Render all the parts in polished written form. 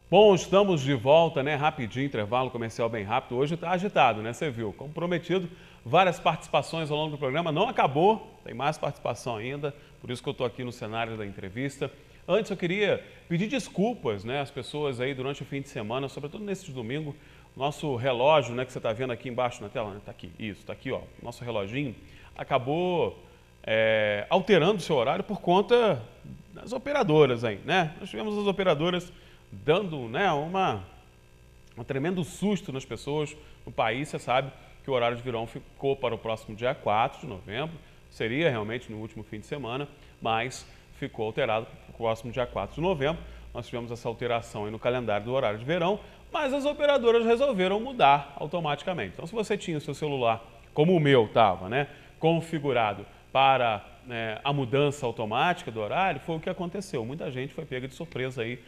Bom, estamos de volta, né? Rapidinho, intervalo comercial bem rápido. Hoje está agitado, né? Você viu, como prometido, várias participações ao longo do programa. Não acabou, tem mais participação ainda, por isso que eu estou aqui no cenário da entrevista. Antes eu queria pedir desculpas, né, às pessoas aí durante o fim de semana, sobretudo nesse domingo. Nosso relógio, né, que você está vendo aqui embaixo na tela, né? Tá aqui, isso, tá aqui, ó. Nosso reloginho acabou alterando o seu horário por conta das operadoras aí, né? Nós tivemos as operadoras dando, né, um tremendo susto nas pessoas no país. Você sabe que o horário de verão ficou para o próximo dia 4 de novembro, seria realmente no último fim de semana, mas ficou alterado para o próximo dia 4 de novembro. Nós tivemos essa alteração aí no calendário do horário de verão, mas as operadoras resolveram mudar automaticamente. Então, se você tinha o seu celular, como o meu estava, né, configurado para a mudança automática do horário, foi o que aconteceu. Muita gente foi pega de surpresa aí,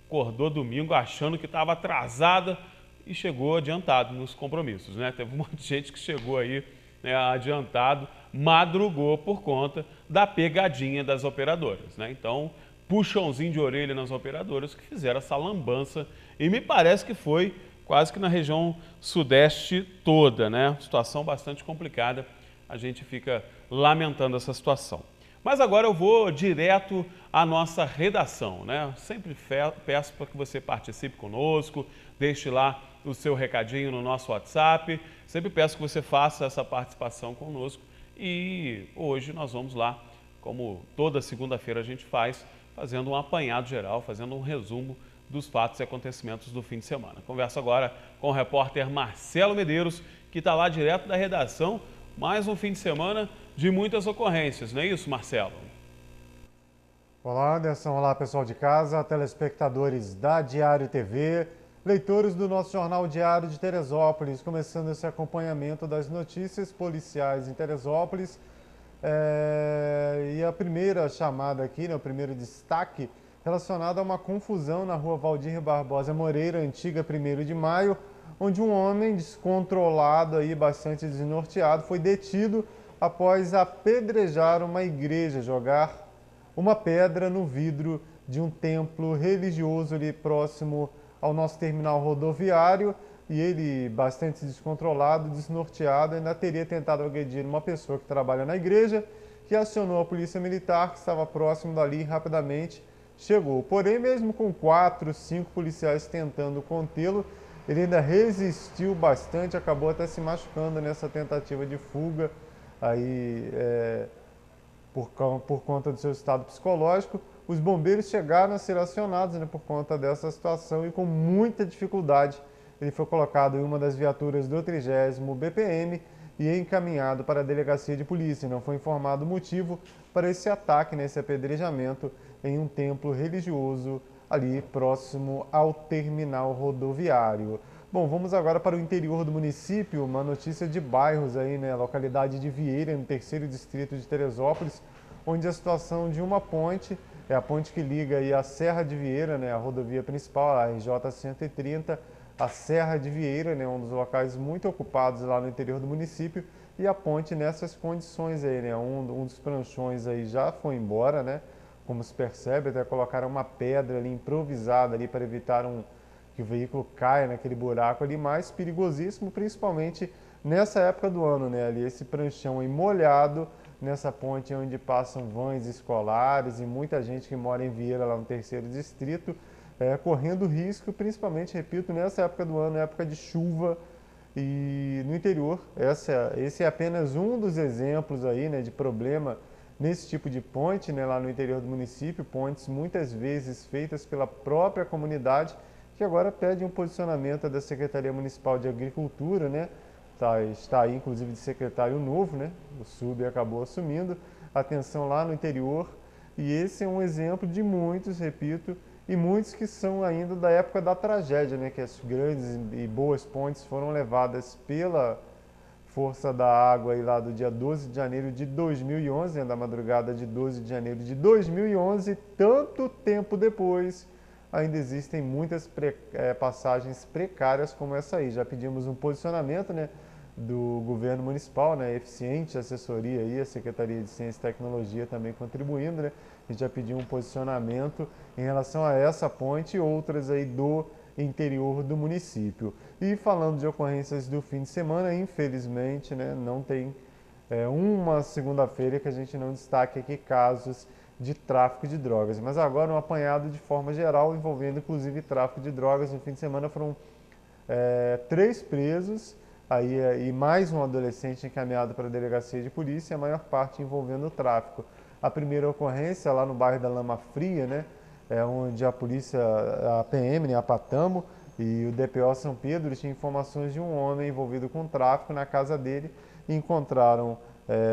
acordou domingo achando que estava atrasada e chegou adiantado nos compromissos, né? Teve um monte de gente que chegou aí, né, adiantado, madrugou por conta da pegadinha das operadoras, né? Então, puxãozinho de orelha nas operadoras que fizeram essa lambança e me parece que foi quase que na região sudeste toda, né? Situação bastante complicada, a gente fica lamentando essa situação. Mas agora eu vou direto à nossa redação, né? Sempre peço para que você participe conosco, deixe lá o seu recadinho no nosso WhatsApp. Sempre peço que você faça essa participação conosco e hoje nós vamos lá, como toda segunda-feira a gente faz, fazendo um apanhado geral, fazendo um resumo dos fatos e acontecimentos do fim de semana. Converso agora com o repórter Marcelo Medeiros, que está lá direto da redação. Mais um fim de semana de muitas ocorrências, não é isso, Marcelo? Olá, Anderson. Olá, pessoal de casa, telespectadores da Diário TV, leitores do nosso jornal Diário de Teresópolis, começando esse acompanhamento das notícias policiais em Teresópolis. E a primeira chamada aqui, né, o primeiro destaque, relacionado a uma confusão na rua Valdir Barbosa Moreira, antiga 1º de Maio, onde um homem descontrolado, aí, bastante desnorteado, foi detido após apedrejar uma igreja, jogar uma pedra no vidro de um templo religioso ali próximo ao nosso terminal rodoviário. E ele, bastante descontrolado, desnorteado, ainda teria tentado agredir uma pessoa que trabalha na igreja, que acionou a polícia militar, que estava próximo dali, e rapidamente chegou. Porém, mesmo com 4, 5 policiais tentando contê-lo, ele ainda resistiu bastante, acabou até se machucando nessa tentativa de fuga, aí, por conta do seu estado psicológico. Os bombeiros chegaram a ser acionados, né, por conta dessa situação, e com muita dificuldade ele foi colocado em uma das viaturas do 30º BPM e encaminhado para a delegacia de polícia. Não foi informado o motivo para esse ataque, nesse apedrejamento em um templo religioso ali próximo ao terminal rodoviário. Bom, vamos agora para o interior do município, uma notícia de bairros aí, né? Localidade de Vieira, no 3º distrito de Teresópolis, onde a situação de uma ponte, é a ponte que liga aí a Serra de Vieira, né, a rodovia principal, a RJ 130, a Serra de Vieira, né, um dos locais muito ocupados lá no interior do município, e a ponte nessas condições aí, né? Um dos pranchões aí já foi embora, né? Como se percebe, até colocaram uma pedra ali improvisada ali para evitar que o veículo caia naquele buraco ali, mais perigosíssimo, principalmente nessa época do ano, né? Ali esse pranchão aí molhado, nessa ponte onde passam vans escolares e muita gente que mora em Vieira, lá no 3º distrito, correndo risco, principalmente, repito, nessa época do ano, época de chuva. E no interior, esse é apenas um dos exemplos aí, né, de problema nesse tipo de ponte, né, lá no interior do município, pontes muitas vezes feitas pela própria comunidade, que agora pede um posicionamento da Secretaria Municipal de Agricultura, né? Está aí, inclusive, de secretário novo, né? O SUB acabou assumindo, atenção lá no interior, e esse é um exemplo de muitos, repito, e muitos que são ainda da época da tragédia, né? Que as grandes e boas pontes foram levadas pela força da água aí lá do dia 12 de janeiro de 2011, né, da madrugada de 12 de janeiro de 2011, tanto tempo depois, ainda existem muitas passagens precárias como essa aí. Já pedimos um posicionamento, né, do governo municipal, né? Eficiente assessoria aí, a Secretaria de Ciência e Tecnologia também contribuindo, né? A gente já pediu um posicionamento em relação a essa ponte e outras aí do interior do município. E falando de ocorrências do fim de semana, infelizmente, né, não tem uma segunda-feira que a gente não destaque aqui casos de tráfico de drogas. Mas agora um apanhado de forma geral, envolvendo inclusive tráfico de drogas. No fim de semana foram 3 presos e mais um adolescente encaminhado para a delegacia de polícia, a maior parte envolvendo o tráfico. A primeira ocorrência lá no bairro da Lama Fria, né, onde a polícia, a PM, né, a Patamo e o DPO São Pedro tinham informações de um homem envolvido com tráfico na casa dele e encontraram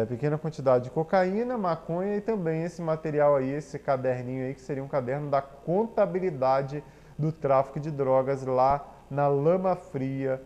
pequena quantidade de cocaína, maconha e também esse material aí, esse caderninho aí, que seria um caderno da contabilidade do tráfico de drogas lá na Lama Fria,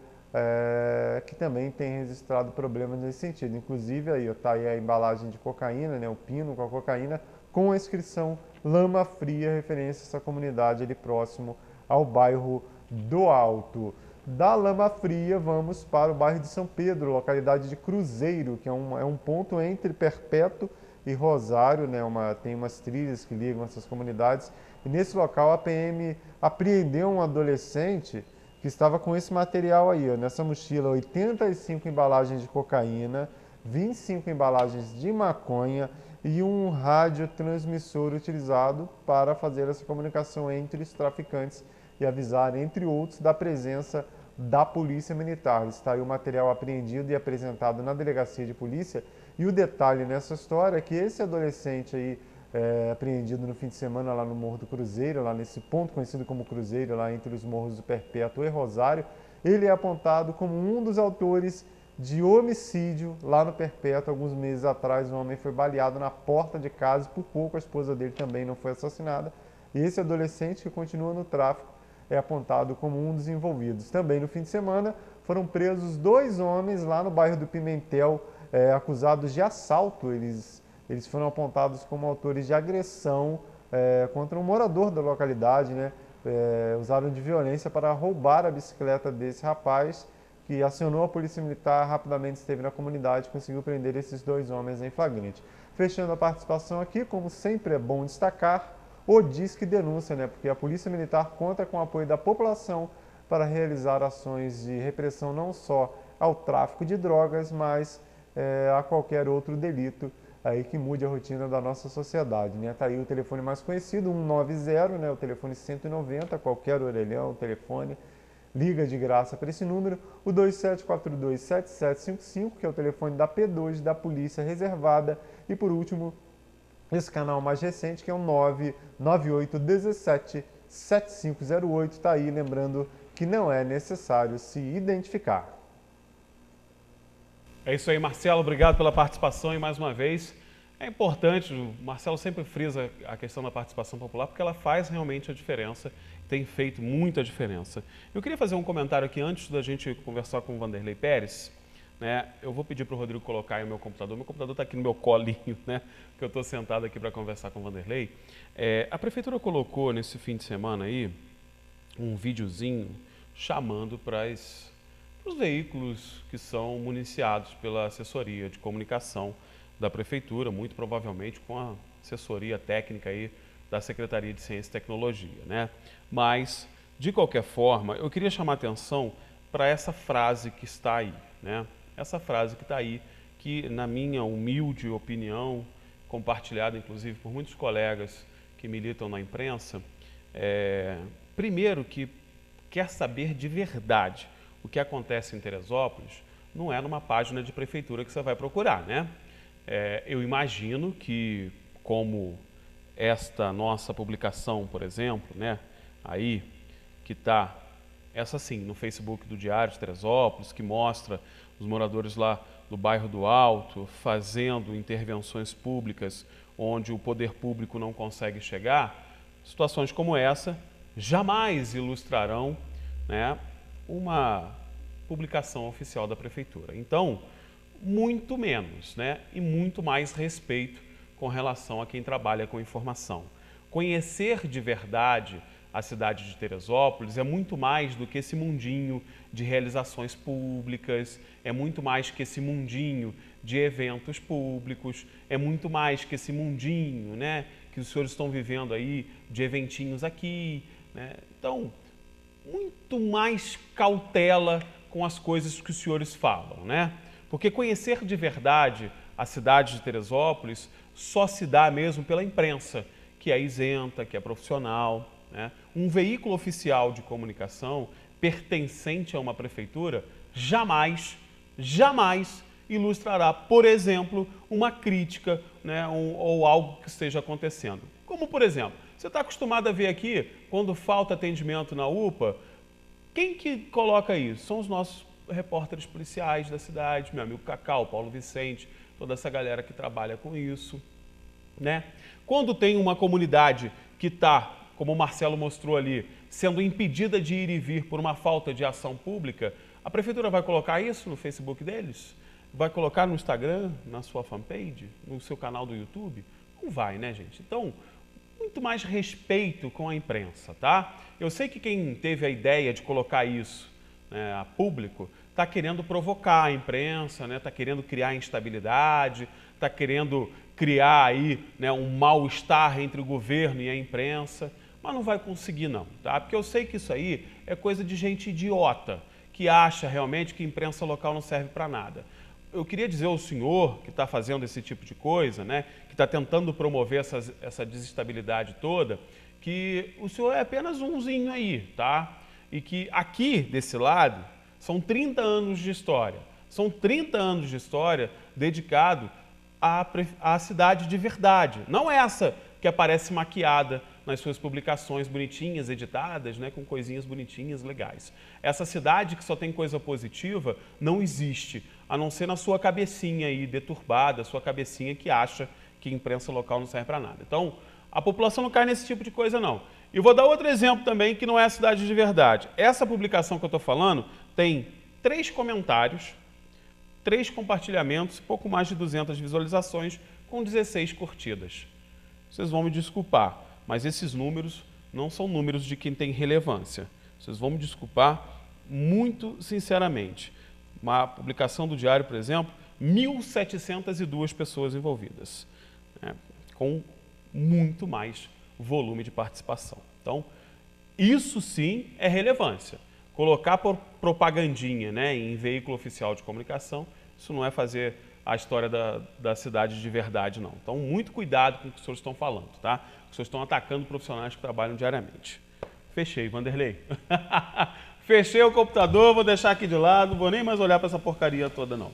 que também tem registrado problemas nesse sentido. Inclusive aí está aí a embalagem de cocaína, né, o pino com a cocaína, com a inscrição Lama Fria, referência a essa comunidade ali próximo ao bairro do Alto. Da Lama Fria, vamos para o bairro de São Pedro, localidade de Cruzeiro, que é um ponto entre Perpétuo e Rosário, né? Tem umas trilhas que ligam essas comunidades. E nesse local a PM apreendeu um adolescente que estava com esse material aí, ó, nessa mochila, 85 embalagens de cocaína, 25 embalagens de maconha e um radiotransmissor utilizado para fazer essa comunicação entre os traficantes e avisar, entre outros, da presença da Polícia Militar. Está aí o material apreendido e apresentado na delegacia de polícia. E o detalhe nessa história é que esse adolescente aí, apreendido no fim de semana lá no Morro do Cruzeiro, lá nesse ponto conhecido como Cruzeiro, lá entre os morros do Perpétuo e Rosário, ele é apontado como um dos autores de homicídio lá no Perpétuo. Alguns meses atrás, um homem foi baleado na porta de casa, por pouco a esposa dele também não foi assassinada. E esse adolescente, que continua no tráfico, é apontado como um dos envolvidos. Também no fim de semana foram presos 2 homens lá no bairro do Pimentel, acusados de assalto. Eles foram apontados como autores de agressão contra um morador da localidade, né? Usaram de violência para roubar a bicicleta desse rapaz, que acionou a polícia militar, rapidamente esteve na comunidade e conseguiu prender esses 2 homens em flagrante. Fechando a participação aqui, como sempre é bom destacar, o Disque Denúncia, né? Porque a Polícia Militar conta com o apoio da população para realizar ações de repressão não só ao tráfico de drogas, mas a qualquer outro delito aí que mude a rotina da nossa sociedade, né? Tá aí o telefone mais conhecido, 190, né? O telefone 190, qualquer orelhão, telefone, liga de graça para esse número, o 27427755, que é o telefone da P2 da Polícia Reservada, e por último, esse canal mais recente, que é o 998177508, está aí, lembrando que não é necessário se identificar. É isso aí, Marcelo, obrigado pela participação e mais uma vez. É importante, o Marcelo sempre frisa a questão da participação popular, porque ela faz realmente a diferença, tem feito muita diferença. Eu queria fazer um comentário aqui antes da gente conversar com o Vanderlei Pérez. Né? Eu vou pedir para o Rodrigo colocar aí o meu computador está aqui no meu colinho, né? Que eu estou sentado aqui para conversar com o Vanderlei. A Prefeitura colocou nesse fim de semana aí um videozinho chamando para os veículos que são municiados pela assessoria de comunicação da Prefeitura, muito provavelmente com a assessoria técnica aí da Secretaria de Ciência e Tecnologia, né? Mas, de qualquer forma, eu queria chamar a atenção para essa frase que está aí, né? Essa frase que está aí, que na minha humilde opinião, compartilhada inclusive por muitos colegas que militam na imprensa, primeiro que quer saber de verdade o que acontece em Teresópolis, não é numa página de prefeitura que você vai procurar, né? Eu imagino que, como esta nossa publicação, por exemplo, né, aí, que está, essa sim, no Facebook do Diário de Teresópolis, que mostra os moradores lá do bairro do Alto fazendo intervenções públicas onde o poder público não consegue chegar, situações como essa jamais ilustrarão, né, uma publicação oficial da Prefeitura. Então, muito menos, né, e muito mais respeito com relação a quem trabalha com informação. Conhecer de verdade a cidade de Teresópolis é muito mais do que esse mundinho de realizações públicas, é muito mais que esse mundinho de eventos públicos, é muito mais que esse mundinho, né, que os senhores estão vivendo aí, de eventinhos aqui, né? Então, muito mais cautela com as coisas que os senhores falam, né? Porque conhecer de verdade a cidade de Teresópolis só se dá mesmo pela imprensa, que é isenta, que é profissional, né? Um veículo oficial de comunicação pertencente a uma prefeitura jamais ilustrará, por exemplo, uma crítica, né, ou algo que esteja acontecendo. Como, por exemplo, você está acostumado a ver aqui, quando falta atendimento na UPA, quem que coloca isso? São os nossos repórteres policiais da cidade, meu amigo Cacau, Paulo Vicente, toda essa galera que trabalha com isso, né? Quando tem uma comunidade que está, como o Marcelo mostrou ali, sendo impedida de ir e vir por uma falta de ação pública, a prefeitura vai colocar isso no Facebook deles? Vai colocar no Instagram, na sua fanpage, no seu canal do YouTube? Não vai, né, gente? Então, muito mais respeito com a imprensa, tá? Eu sei que quem teve a ideia de colocar isso, né, a público, está querendo provocar a imprensa, né, está querendo criar instabilidade, está querendo criar aí, né, um mal-estar entre o governo e a imprensa, mas não vai conseguir não, tá? Porque eu sei que isso aí é coisa de gente idiota, que acha realmente que a imprensa local não serve para nada. Eu queria dizer ao senhor que está fazendo esse tipo de coisa, né, que está tentando promover essa desestabilidade toda, que o senhor é apenas umzinho aí, tá? E que aqui, desse lado, são 30 anos de história. São 30 anos de história dedicado à cidade de verdade. Não essa que aparece maquiada nas suas publicações bonitinhas, editadas, né, com coisinhas bonitinhas, legais. Essa cidade que só tem coisa positiva não existe, a não ser na sua cabecinha aí deturbada, sua cabecinha que acha que a imprensa local não serve para nada. Então, a população não cai nesse tipo de coisa, não. E vou dar outro exemplo também, que não é a cidade de verdade. Essa publicação que eu estou falando tem 3 comentários, 3 compartilhamentos, pouco mais de 200 visualizações, com 16 curtidas. Vocês vão me desculpar, mas esses números não são números de quem tem relevância. Vocês vão me desculpar muito sinceramente. Uma publicação do Diário, por exemplo, 1.702 pessoas envolvidas, né, com muito mais volume de participação. Então, isso sim é relevância. Colocar por propagandinha, né, em veículo oficial de comunicação, isso não é fazer a história da cidade de verdade, não. Então, muito cuidado com o que os senhores estão falando, tá? Os senhores estão atacando profissionais que trabalham diariamente. Fechei, Vanderlei. Fechei o computador, vou deixar aqui de lado, vou nem mais olhar para essa porcaria toda, não.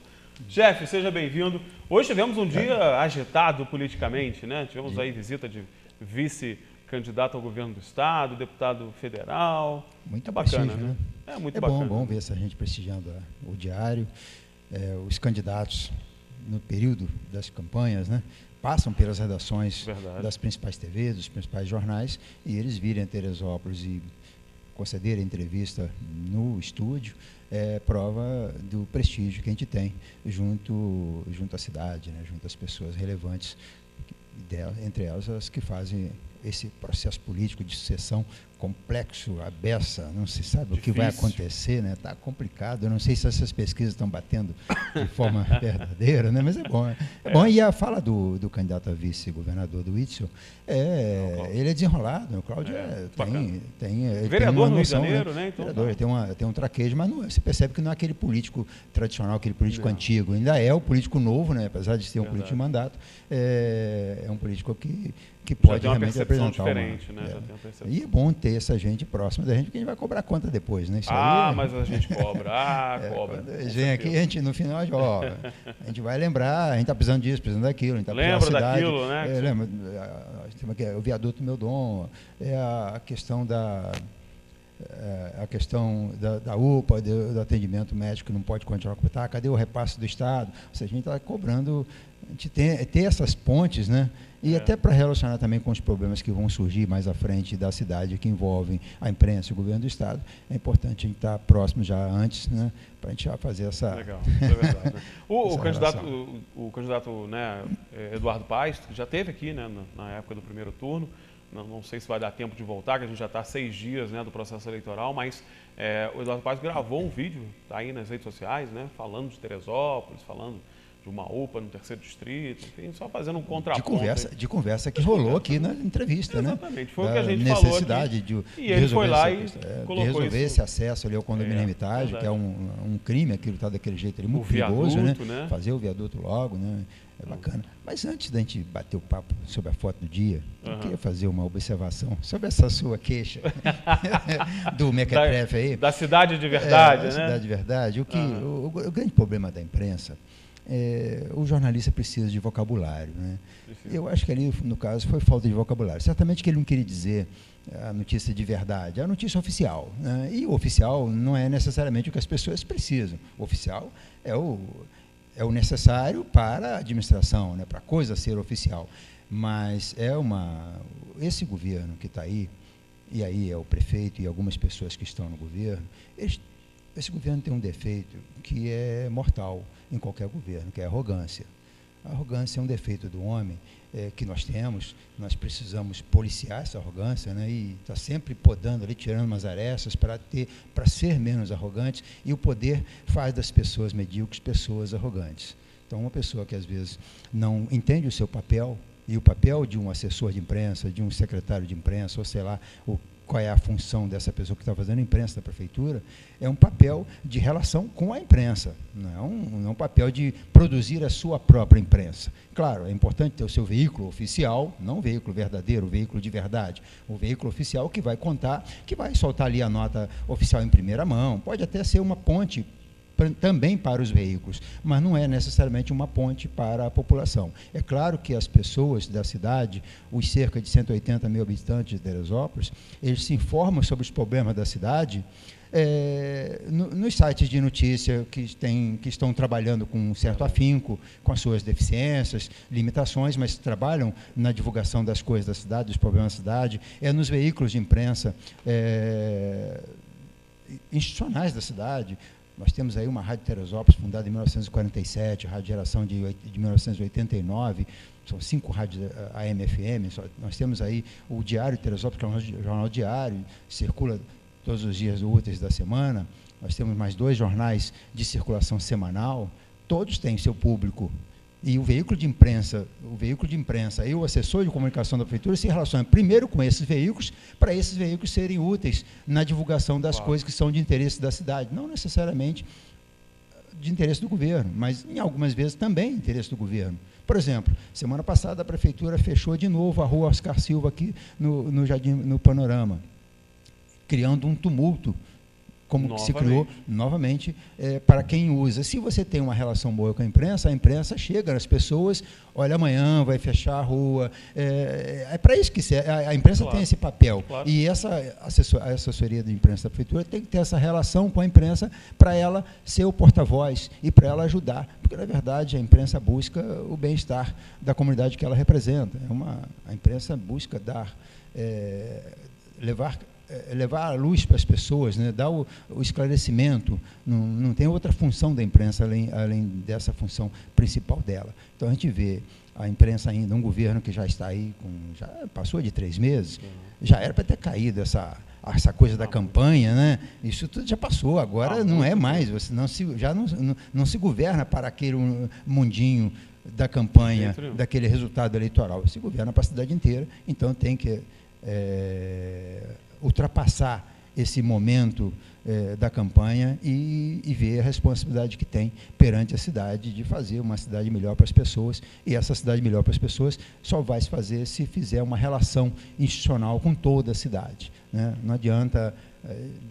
Chefe, seja bem-vindo. Hoje tivemos um dia agitado politicamente, né? Tivemos aí visita de vice-candidato ao governo do estado, deputado federal. Muito bacana, né? É muito bacana. É bom ver essa gente prestigiando o Diário. Os candidatos, no período das campanhas, né, passam pelas redações das principais TVs, dos principais jornais, e eles virem a Teresópolis e concederem entrevista no estúdio, prova do prestígio que a gente tem junto à cidade, né, junto às pessoas relevantes, entre elas as que fazem esse processo político de sucessão complexo, a beça, não se sabe difícil. O que vai acontecer, né? Está complicado. Eu não sei se essas pesquisas estão batendo de forma verdadeira, né? Mas é bom. É bom. E a fala do candidato a vice-governador do Witzel, ele é desenrolado. O Cláudio tem vereador no Rio de noção, Janeiro, né? Então, vereador, tem um traquejo, mas você percebe que não é aquele político tradicional, aquele político antigo. Ainda é o político novo, né? Apesar de ser um político de mandato, é um político que pode realmente representar diferente, né? E é bom ter essa gente próxima da gente, porque a gente vai cobrar conta depois, né? Isso mas a gente cobra, cobra. Quando a gente aqui, a gente, no final, a gente vai lembrar, a gente está precisando disso, precisando daquilo, a gente está precisando da cidade. Daquilo, né? Lembra, o viaduto Meu Dom, a questão da UPA, do atendimento médico que não pode continuar a cadê o repasse do Estado? Ou seja, a gente está cobrando, a gente ter essas pontes, né? E até para relacionar também com os problemas que vão surgir mais à frente da cidade, que envolvem a imprensa e o governo do Estado, é importante a gente estar próximo já antes, né? Para a gente já fazer essa... Legal, é verdade. Né? O candidato, né, Eduardo Paes, que já esteve aqui, né, na época do primeiro turno, não sei se vai dar tempo de voltar, que a gente já está há 6 dias, né, do processo eleitoral, mas o Eduardo Paes gravou um vídeo, está aí nas redes sociais, né, falando de Teresópolis, falando de uma UPA no 3º distrito, enfim, só fazendo um contraponto. De conversa que rolou aqui na entrevista, né? Exatamente, foi o que a gente falou aqui. De ele foi lá e colocou resolver esse acesso ali ao condomínio Hermitage, que é um crime, aquilo está daquele jeito ali, muito perigoso, viaduto, né? Fazer o viaduto logo, né? É bacana. Mas antes da gente bater o papo sobre a foto do dia, eu queria fazer uma observação sobre essa sua queixa do Mequetrefe aí. Da cidade de verdade, né? Da cidade de verdade. O grande problema da imprensa o jornalista precisa de vocabulário, né? Eu acho que ali, no caso, foi falta de vocabulário. Certamente que ele não queria dizer a notícia de verdade, a notícia oficial, né? E o oficial não é necessariamente o que as pessoas precisam. O oficial é o necessário para a administração, né? Para a coisa ser oficial. Mas esse governo que está aí, e aí é o prefeito e algumas pessoas que estão no governo, esse governo tem um defeito que é mortal em qualquer governo, que é a arrogância. A arrogância é um defeito do homem que nós temos, nós precisamos policiar essa arrogância, né? E está sempre podando ali, tirando umas arestas para ser menos arrogantes, e o poder faz das pessoas medíocres pessoas arrogantes. Então, uma pessoa que às vezes não entende o seu papel, e o papel de um assessor de imprensa, de um secretário de imprensa, ou sei lá, qual é a função dessa pessoa que está fazendo a imprensa da prefeitura, é um papel de relação com a imprensa, não é um papel de produzir a sua própria imprensa. Claro, é importante ter o seu veículo oficial, não o veículo verdadeiro, o veículo de verdade, o veículo oficial que vai contar, que vai soltar ali a nota oficial em primeira mão, pode até ser uma ponte também para os veículos, mas não é necessariamente uma ponte para a população. É claro que as pessoas da cidade, os cerca de 180 mil habitantes de Teresópolis, eles se informam sobre os problemas da cidade nos sites de notícia que estão trabalhando com um certo afinco, com as suas deficiências, limitações, mas trabalham na divulgação das coisas da cidade, dos problemas da cidade, nos veículos de imprensa institucionais da cidade. Nós temos aí uma Rádio Teresópolis, fundada em 1947, Rádio Geração de 1989, são 5 rádios AM/FM. Nós temos aí o Diário Teresópolis, que é um jornal diário, circula todos os dias úteis da semana. Nós temos mais 2 jornais de circulação semanal, todos têm seu público. E o veículo de imprensa e o assessor de comunicação da prefeitura se relacionam primeiro com esses veículos, para esses veículos serem úteis na divulgação das coisas que são de interesse da cidade, não necessariamente de interesse do governo, mas em algumas vezes também de interesse do governo. Por exemplo, semana passada a prefeitura fechou de novo a rua Oscar Silva aqui no Jardim, no Panorama, criando um tumulto, como se criou novamente para quem usa. Se você tem uma relação boa com a imprensa chega nas pessoas, olha, amanhã vai fechar a rua. É para isso que a imprensa tem esse papel. Claro. E a assessoria de imprensa da prefeitura tem que ter essa relação com a imprensa para ela ser o porta-voz e para ela ajudar. Porque, na verdade, a imprensa busca o bem-estar da comunidade que ela representa. A imprensa busca levar a luz para as pessoas, né? Dar o esclarecimento. Não tem outra função da imprensa além dessa função principal dela. Então a gente vê a imprensa ainda, um governo que já está aí, já passou de 3 meses, já era para ter caído essa coisa da campanha, né? Isso tudo já passou, agora não é mais, já não se governa para aquele mundinho da campanha, daquele resultado eleitoral, se governa para a cidade inteira, então tem que ultrapassar esse momento da campanha e ver a responsabilidade que tem perante a cidade de fazer uma cidade melhor para as pessoas, e essa cidade melhor para as pessoas só vai se fazer se fizer uma relação institucional com toda a cidade, né? Não adianta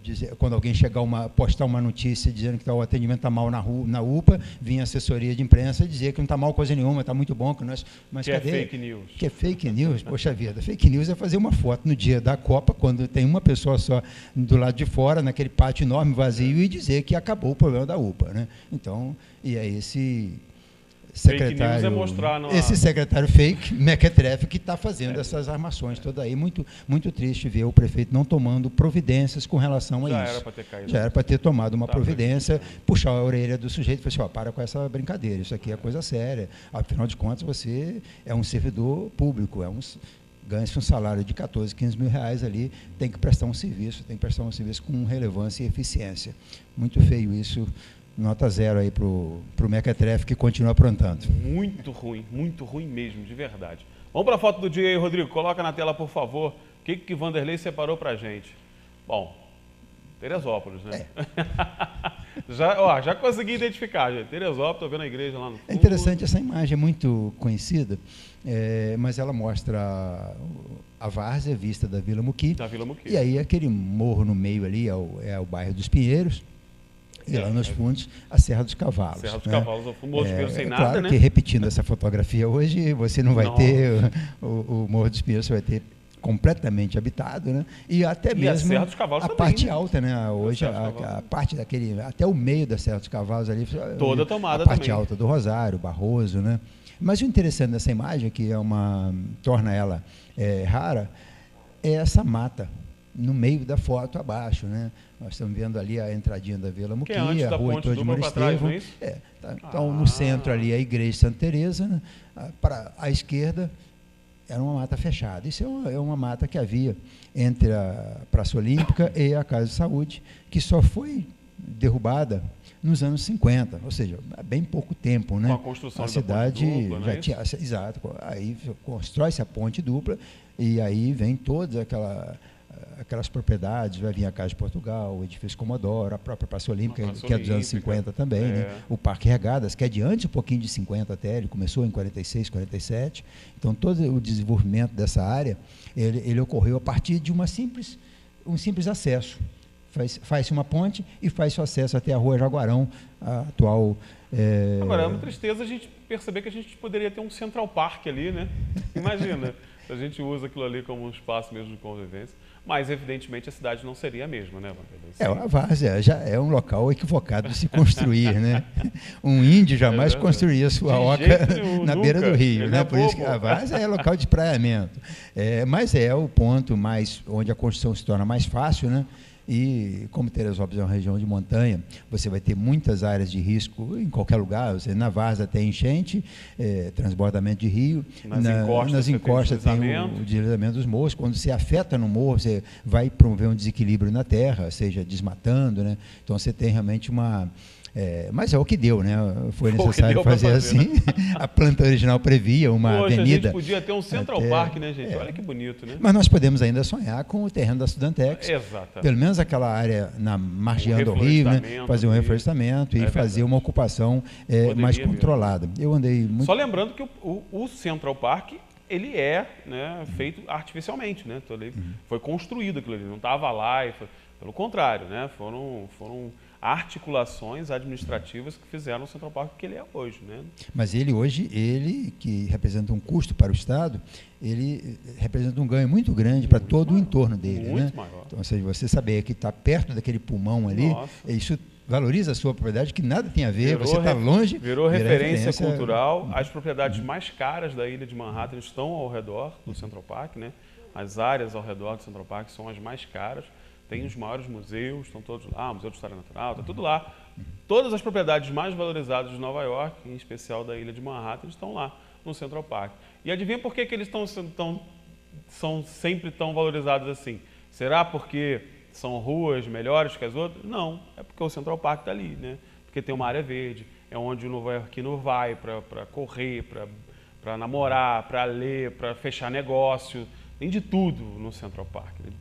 dizer, quando alguém postar uma notícia dizendo que o atendimento está mal na UPA, vir a assessoria de imprensa e dizer que não está mal coisa nenhuma, está muito bom, mas cadê? É fake news. Que é fake news, poxa vida. Fake news é fazer uma foto no dia da Copa, quando tem uma pessoa só do lado de fora, naquele pátio enorme, vazio, e dizer que acabou o problema da UPA, né? Então, e é esse secretário fake, Mequetrefe, que está fazendo essas armações toda aí. Muito, muito triste ver o prefeito não tomando providências com relação a isso. Já era para ter caído. Já era para ter tomado uma providência, puxar a orelha do sujeito e falar assim, para com essa brincadeira, isso aqui é coisa séria. Afinal de contas, você é um servidor público, ganha-se um salário de 14, 15 mil reais ali, tem que prestar um serviço, com relevância e eficiência. Muito feio isso, nota 0 aí para o Mequetrefe, que continua aprontando. Muito ruim mesmo, de verdade. Vamos para a foto do dia aí, Rodrigo, coloca na tela, por favor, o que Vanderlei separou para a gente. Bom, Teresópolis, né? Já consegui identificar, gente. Teresópolis, estou vendo a igreja lá no fundo. É interessante, essa imagem é muito conhecida, mas ela mostra a várzea vista da Vila Muqui. E aí aquele morro no meio ali é o bairro dos Pinheiros. E lá nos fundos, a Serra dos Cavalos. Serra dos Cavalos, o Morro dos Pinheiros sem nada, claro, né? Que repetindo essa fotografia hoje, você não vai ter o Morro dos Pinheiros, você vai ter completamente habitado, né? E até mesmo a Serra dos Cavalos a também, parte né? alta, né? Hoje a parte daquele, até o meio da Serra dos Cavalos ali, toda tomada a parte também. alta do Rosário, Barroso, né? Mas o interessante dessa imagem, que torna ela rara, é essa mata no meio da foto abaixo, né? Nós estamos vendo ali a entradinha da Vila Muqui, a rua Heitor de Mourestevão. Então, no centro ali a igreja Santa Teresa, né? Para a esquerda era uma mata fechada. Isso é uma mata que havia entre a Praça Olímpica e a Casa de Saúde, que só foi derrubada nos anos 50, ou seja, há bem pouco tempo, né? Com a construção a da cidade ponte dupla, já tinha, exato, aí constrói-se a ponte dupla e aí vem todas aquelas propriedades, vai vir a Casa de Portugal, o edifício Comodoro, a própria Praça Olímpica, que é dos anos 50 também, né? O Parque Regadas, que é de antes um pouquinho de 50 até, ele começou em 46, 47, então todo o desenvolvimento dessa área, ele ocorreu a partir de um simples acesso. Faz-se uma ponte e faz-se o acesso até a Rua Jaguarão, a atual... Agora, é uma tristeza a gente perceber que a gente poderia ter um Central Park ali, né? Imagina, se a gente usa aquilo ali como um espaço mesmo de convivência. Mas, evidentemente, a cidade não seria a mesma, né, Vanderlei? A várzea já é um local equivocado de se construir, né? Um índio jamais construiria sua oca na beira do rio, né? Por isso que a várzea é local de praiamento. Mas é o ponto onde a construção se torna mais fácil, né? E como Teresópolis é uma região de montanha, você vai ter muitas áreas de risco em qualquer lugar. Na várzea tem enchente, transbordamento de rio, nas encostas tem o deslizamento dos morros. Quando você afeta no morro, você vai promover um desequilíbrio na terra, seja desmatando, né? Então você tem realmente mas é o que deu, né? Foi necessário fazer assim. Né? A planta original previa uma avenida. A gente podia ter um Central Park, né, gente? Olha que bonito, né? Mas nós podemos ainda sonhar com o terreno da Sudantex. Exatamente. Pelo menos aquela área margeando o rio, né? Fazer um reflorestamento e fazer uma ocupação mais controlada. Eu andei muito... Só lembrando que o Central Park, ele é, né, feito artificialmente, né? Então, ele foi construído aquilo ali, não estava lá. Pelo contrário, né? Foram articulações administrativas que fizeram o Central Park que ele é hoje, né? Mas ele que representa um custo para o Estado, ele representa um ganho muito grande para todo o entorno dele, muito né? maior. Então, ou seja, você saber que está perto daquele pulmão ali, isso valoriza a sua propriedade, que nada tem a ver, você está longe. Virou referência cultural. As propriedades mais caras da ilha de Manhattan estão ao redor do Central Park, né? As áreas ao redor do Central Park são as mais caras. Tem os maiores museus, estão todos lá, Museu de História Natural, está tudo lá. Todas as propriedades mais valorizadas de Nova York, em especial da ilha de Manhattan, estão lá no Central Park. E adivinha por que eles são sempre tão valorizados assim? Será porque são ruas melhores que as outras? Não, é porque o Central Park está ali, né? Porque tem uma área verde, é onde o nova-iorquino vai para correr, para namorar, para ler, para fechar negócio. Tem de tudo no Central Park, né?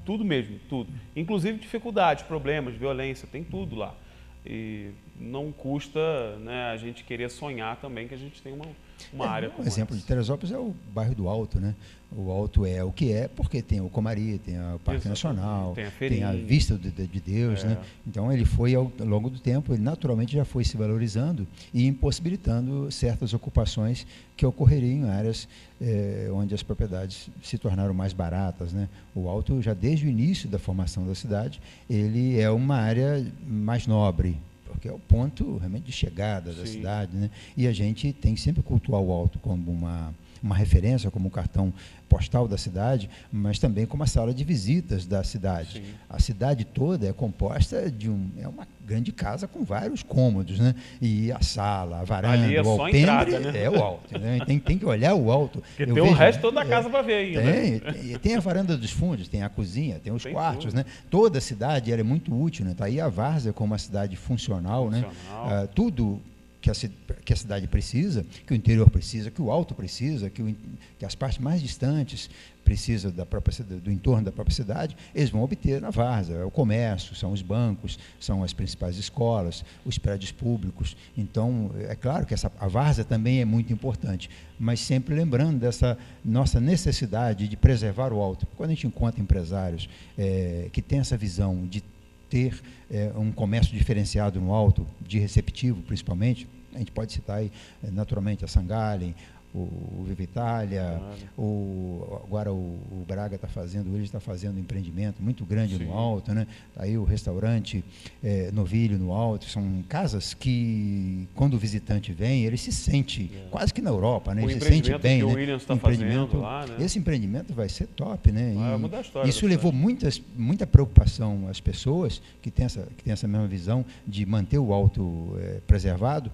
Tudo mesmo, tudo. Inclusive dificuldades, problemas, violência, tem tudo lá. E não custa, né, a gente querer sonhar também que a gente tem uma área como essa. Um exemplo de Teresópolis é o bairro do Alto, né? O Alto é o que é, porque tem o Comari, tem o Parque Nacional, tem a Vista de Deus, né? Então ele foi, ao longo do tempo, ele naturalmente já foi se valorizando e impossibilitando certas ocupações que ocorreriam em áreas onde as propriedades se tornaram mais baratas, né? O Alto, já desde o início da formação da cidade, ele é uma área mais nobre, porque é o ponto realmente de chegada da cidade, né? E a gente tem sempre que cultuar o Alto como uma referência, como um cartão postal da cidade, mas também como a sala de visitas da cidade. A cidade toda é composta de uma grande casa com vários cômodos, né? E a sala, a varanda, ali é o só alpendre, entrada, né? é o alto. Né? Tem que olhar o alto. Porque tem o resto toda a casa para ver ainda. Tem a varanda dos fundos, tem a cozinha, tem os quartos, tudo. né? Toda a cidade ela é muito útil, né? Tá aí a várzea como uma cidade funcional, né? Tudo que a cidade precisa, que o interior precisa, que o alto precisa, que as partes mais distantes precisam do entorno da própria cidade, eles vão obter na várzea. É o comércio, são os bancos, são as principais escolas, os prédios públicos. Então, é claro que a várzea também é muito importante, mas sempre lembrando dessa nossa necessidade de preservar o alto. Quando a gente encontra empresários que têm essa visão de ter um comércio diferenciado no alto, de receptivo principalmente, a gente pode citar aí, naturalmente, a Sangalen, o Viva Itália, agora o Braga está fazendo um empreendimento muito grande no alto, né? Aí o restaurante Novilho no alto, são casas que, quando o visitante vem, ele se sente quase que na Europa, né? Ele se sente bem, que né? o Williams está fazendo lá, né? Esse empreendimento vai ser top, né? Vai mudar a história. Isso levou muita preocupação às pessoas que têm essa mesma visão de manter o alto preservado,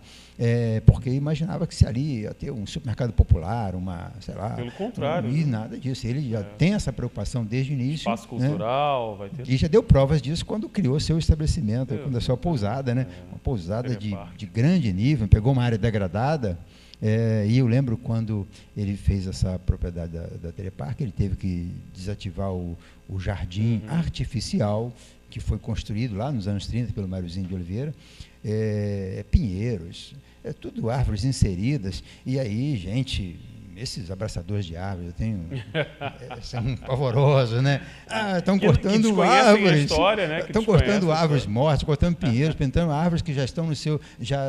porque imaginava que se ali ia ter um supermercado popular, sei lá... Pelo contrário. E nada disso. Ele já tem essa preocupação desde o início. Espaço cultural, né? Vai ter... E já deu provas disso quando criou seu estabelecimento, quando a sua pousada, né? Uma pousada de grande nível, pegou uma área degradada. E eu lembro quando ele fez essa propriedade da Telepark, ele teve que desativar o jardim artificial que foi construído lá nos anos 30 pelo Máriozinho de Oliveira, pinheiros, tudo árvores inseridas, e aí, gente, esses abraçadores de árvores, eu tenho, são pavorosos, né? Estão cortando árvores, estão cortando árvores mortas, cortando pinheiros, pintando árvores que já estão no seu, já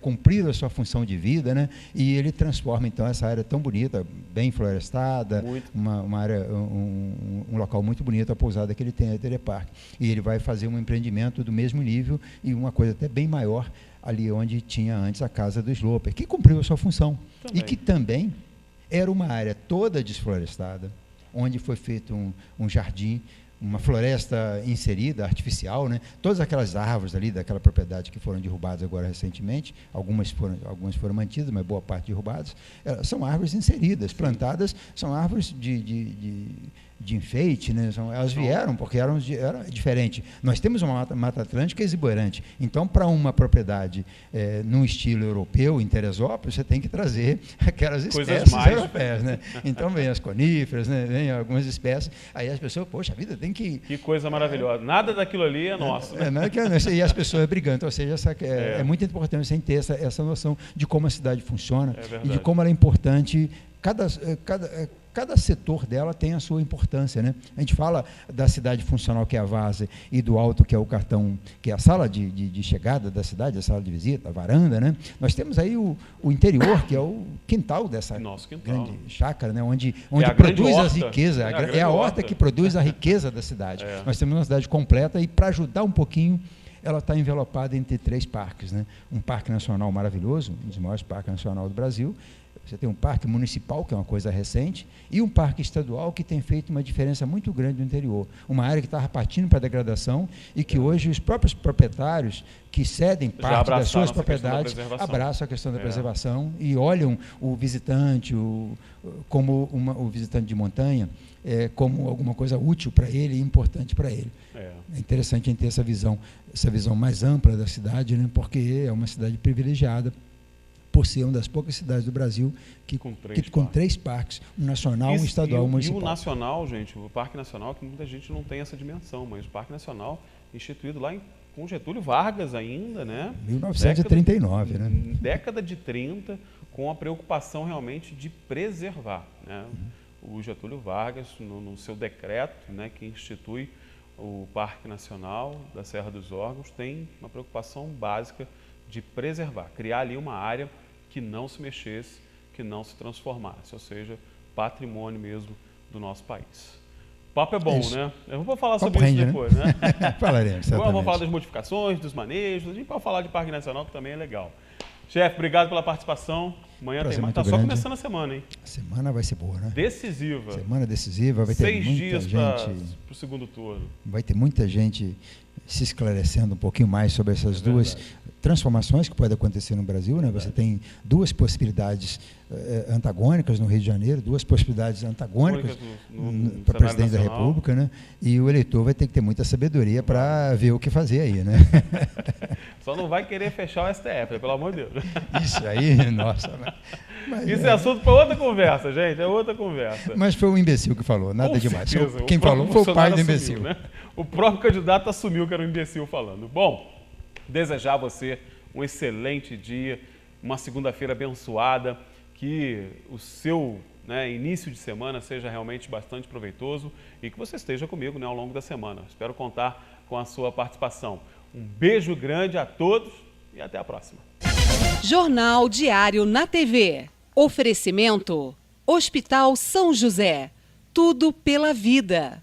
cumpriram a sua função de vida, né? E ele transforma, então, essa área tão bonita, bem florestada, uma área, um local muito bonito, a pousada que ele tem, a Telepark. E ele vai fazer um empreendimento do mesmo nível e uma coisa até bem maior, ali onde tinha antes a casa do Sloper, que cumpriu a sua função. Também. E que também era uma área toda desflorestada, onde foi feito um jardim, uma floresta inserida, artificial, né? Todas aquelas árvores ali daquela propriedade que foram derrubadas agora recentemente, algumas foram mantidas, mas boa parte derrubadas, são árvores inseridas, plantadas, são árvores de enfeite, né? Elas vieram porque era diferente. Nós temos uma mata atlântica exuberante, então para uma propriedade num estilo europeu, em Teresópolis, você tem que trazer aquelas espécies europeias, né? Então vem as coníferas, né? Vem algumas espécies, aí as pessoas, poxa, a vida tem que... Que coisa maravilhosa, nada daquilo ali é nosso. E as pessoas brigando, ou seja, é muito importante você ter essa noção de como a cidade funciona e de como ela é importante. Cada setor dela tem a sua importância, né? A gente fala da cidade funcional, que é a várzea, e do alto, que é o cartão, que é a sala de chegada da cidade, a sala de visita, a varanda, né? Nós temos aí o interior, que é o quintal dessa grande chácara, né? Onde produz as riquezas. É a horta que produz a riqueza da cidade. Nós temos uma cidade completa e, para ajudar um pouquinho, ela está envelopada entre 3 parques, né? Um parque nacional maravilhoso, um dos maiores parques nacionais do Brasil. Você tem um parque municipal, que é uma coisa recente, e um parque estadual que tem feito uma diferença muito grande no interior. Uma área que estava partindo para a degradação e que hoje os próprios proprietários que cedem parte das suas propriedades abraçam a questão da preservação e olham o visitante como o visitante de montanha como alguma coisa útil para ele e importante para ele. É interessante a gente ter essa visão mais ampla da cidade, né? Porque é uma cidade privilegiada por ser uma das poucas cidades do Brasil com 3 parques, um nacional, um estadual e um municipal. E o nacional, gente, o Parque Nacional, que muita gente não tem essa dimensão, mas o Parque Nacional, instituído lá com Getúlio Vargas ainda, né? 1939, né? Década de 30, com a preocupação realmente de preservar, né? O Getúlio Vargas, no seu decreto, né, que institui o Parque Nacional da Serra dos Órgãos, tem uma preocupação básica de preservar, criar ali uma área que não se mexesse, que não se transformasse, ou seja, patrimônio mesmo do nosso país. O papo é bom, né? Eu vou falar sobre isso depois, né? Falaremos, certamente. Vamos falar das modificações, dos manejos, a gente pode falar de Parque Nacional, que também é legal. Chefe, obrigado pela participação. Amanhã tem mais. Está só começando a semana, hein? A semana vai ser boa, né? Decisiva. Semana decisiva, vai ter muita gente. 6 dias para o segundo turno. Vai ter muita gente se esclarecendo um pouquinho mais sobre essas duas transformações que podem acontecer no Brasil, né? Você tem duas possibilidades antagônicas no Rio de Janeiro, duas possibilidades antagônicas para presidente da República, né? E o eleitor vai ter que ter muita sabedoria para ver o que fazer aí, né? Só não vai querer fechar o STF, pelo amor de Deus. Isso aí, nossa. Mas isso é assunto para outra conversa, gente, é outra conversa. Mas foi um imbecil que falou, nada demais. Certeza. Quem falou foi o pai do imbecil. Assumiu, né? O próprio candidato assumiu que era um imbecil falando. Bom, desejar a você um excelente dia, uma segunda-feira abençoada, que o seu início de semana seja realmente bastante proveitoso e que você esteja comigo ao longo da semana. Espero contar com a sua participação. Um beijo grande a todos e até a próxima. Jornal Diário na TV. Oferecimento: Hospital São José. Tudo pela vida.